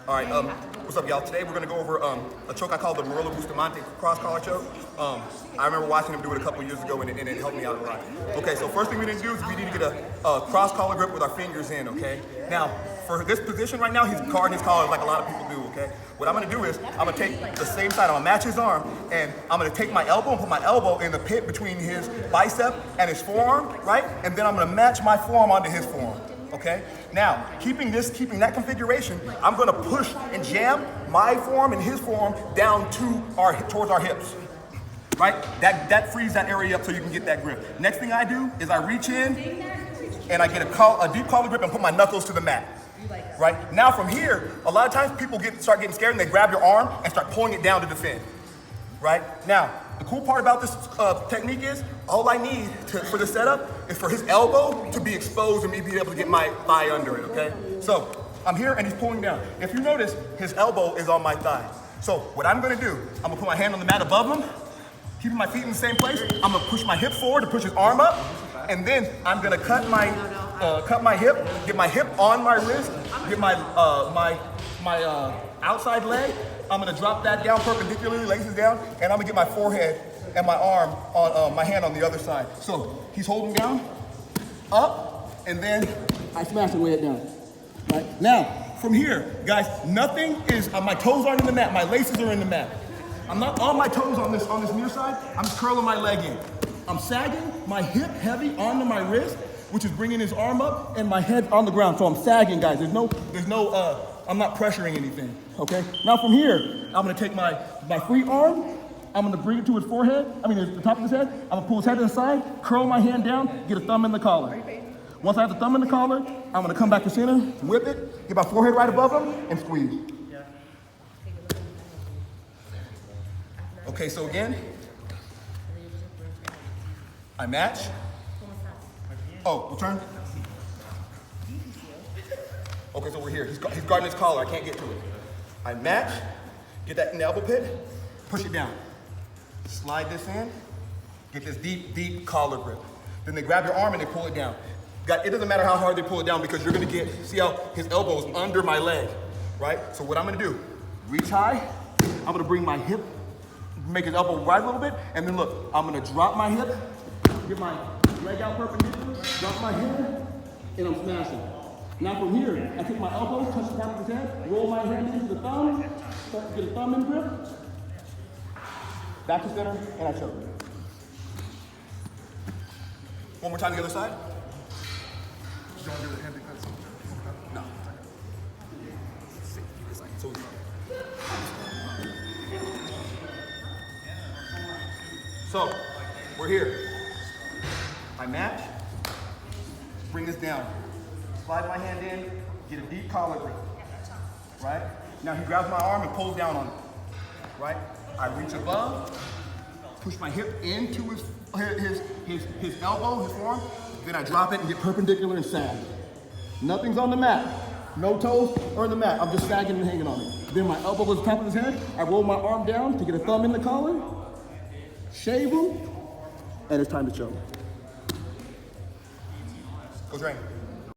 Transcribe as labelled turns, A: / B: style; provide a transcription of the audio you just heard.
A: All right, what's up, y'all? Today we're gonna go over a choke I call the Bustamante cross collar choke. I remember watching him do it a couple years ago, and it helped me out a lot. Okay, so first thing we need to do is we need to get a cross collar grip with our fingers in. Okay. Now, for this position right now, he's guarding his collar like a lot of people do. Okay. What I'm gonna do is I'm gonna take the same side. I'm gonna match his arm, and I'm gonna take my elbow and put my elbow in the pit between his bicep and his forearm, right? And then I'm gonna match my forearm onto his forearm. Okay? Now, keeping that configuration, I'm gonna push and jam my forearm and his forearm down towards our hips. Right? That frees that area up so you can get that grip. Next thing I do is I reach in and I get a deep collar grip and put my knuckles to the mat. Right? Now from here, a lot of times people start getting scared and they grab your arm and start pulling it down to defend. Right? Now, the cool part about this technique is all I need for the setup is for his elbow to be exposed and me being able to get my thigh under it, okay? So I'm here and he's pulling down. If you notice, his elbow is on my thigh. So what I'm gonna do, I'm gonna put my hand on the mat above him, keeping my feet in the same place. I'm gonna push my hip forward to push his arm up, and then I'm gonna cut my hip, get my hip on my wrist, get my outside leg. I'm gonna drop that down perpendicularly, laces down, and I'm gonna get my forehead and my arm on my hand on the other side. So he's holding down, up, and then I smash and lay it down. Right? Now, from here, guys, nothing is, my toes aren't in the mat, my laces are in the mat. I'm not on my toes on this near side, I'm just curling my leg in. I'm sagging my hip heavy onto my wrist, which is bringing his arm up, and my head on the ground. So I'm sagging, guys. I'm not pressuring anything, okay? Now from here, I'm gonna take my free arm, I'm gonna bring it to his forehead, the top of his head, I'm gonna pull his head to the side, curl my hand down, get a thumb in the collar. Once I have the thumb in the collar, I'm gonna come back to center, whip it, get my forehead right above him, and squeeze. Okay, so again, I match. Oh, we'll turn. Okay, so we're here. He's guarding his collar. I can't get to it. I match, get that in the elbow pit, push it down. Slide this in, get this deep, deep collar grip. Then they grab your arm and they pull it down. It doesn't matter how hard they pull it down because you're gonna see how his elbow is under my leg, right? So what I'm gonna do, reach high, I'm gonna bring my hip, make his elbow rise a little bit, and then look, I'm gonna drop my hip, get my leg out perpendicular, drop my hip, and I'm smashing. Now from here, I take my elbow, touch the top of his head, roll my hand into the thumb, get a thumb in grip, back to center, and I choke. One more time the other side.
B: You don't do the hand defense?
A: No. So So, we're here. I match, bring this down. Slide my hand in, get a deep collar grip, right? Now he grabs my arm and pulls down on it, right? I reach above, push my hip into his elbow, his forearm, then I drop it and get perpendicular and sag. Nothing's on the mat. No toes are in the mat. I'm just sagging and hanging on it. Then my elbow goes to the top of his head. I roll my arm down to get a thumb in the collar, shave him, and it's time to choke. Coach Rain.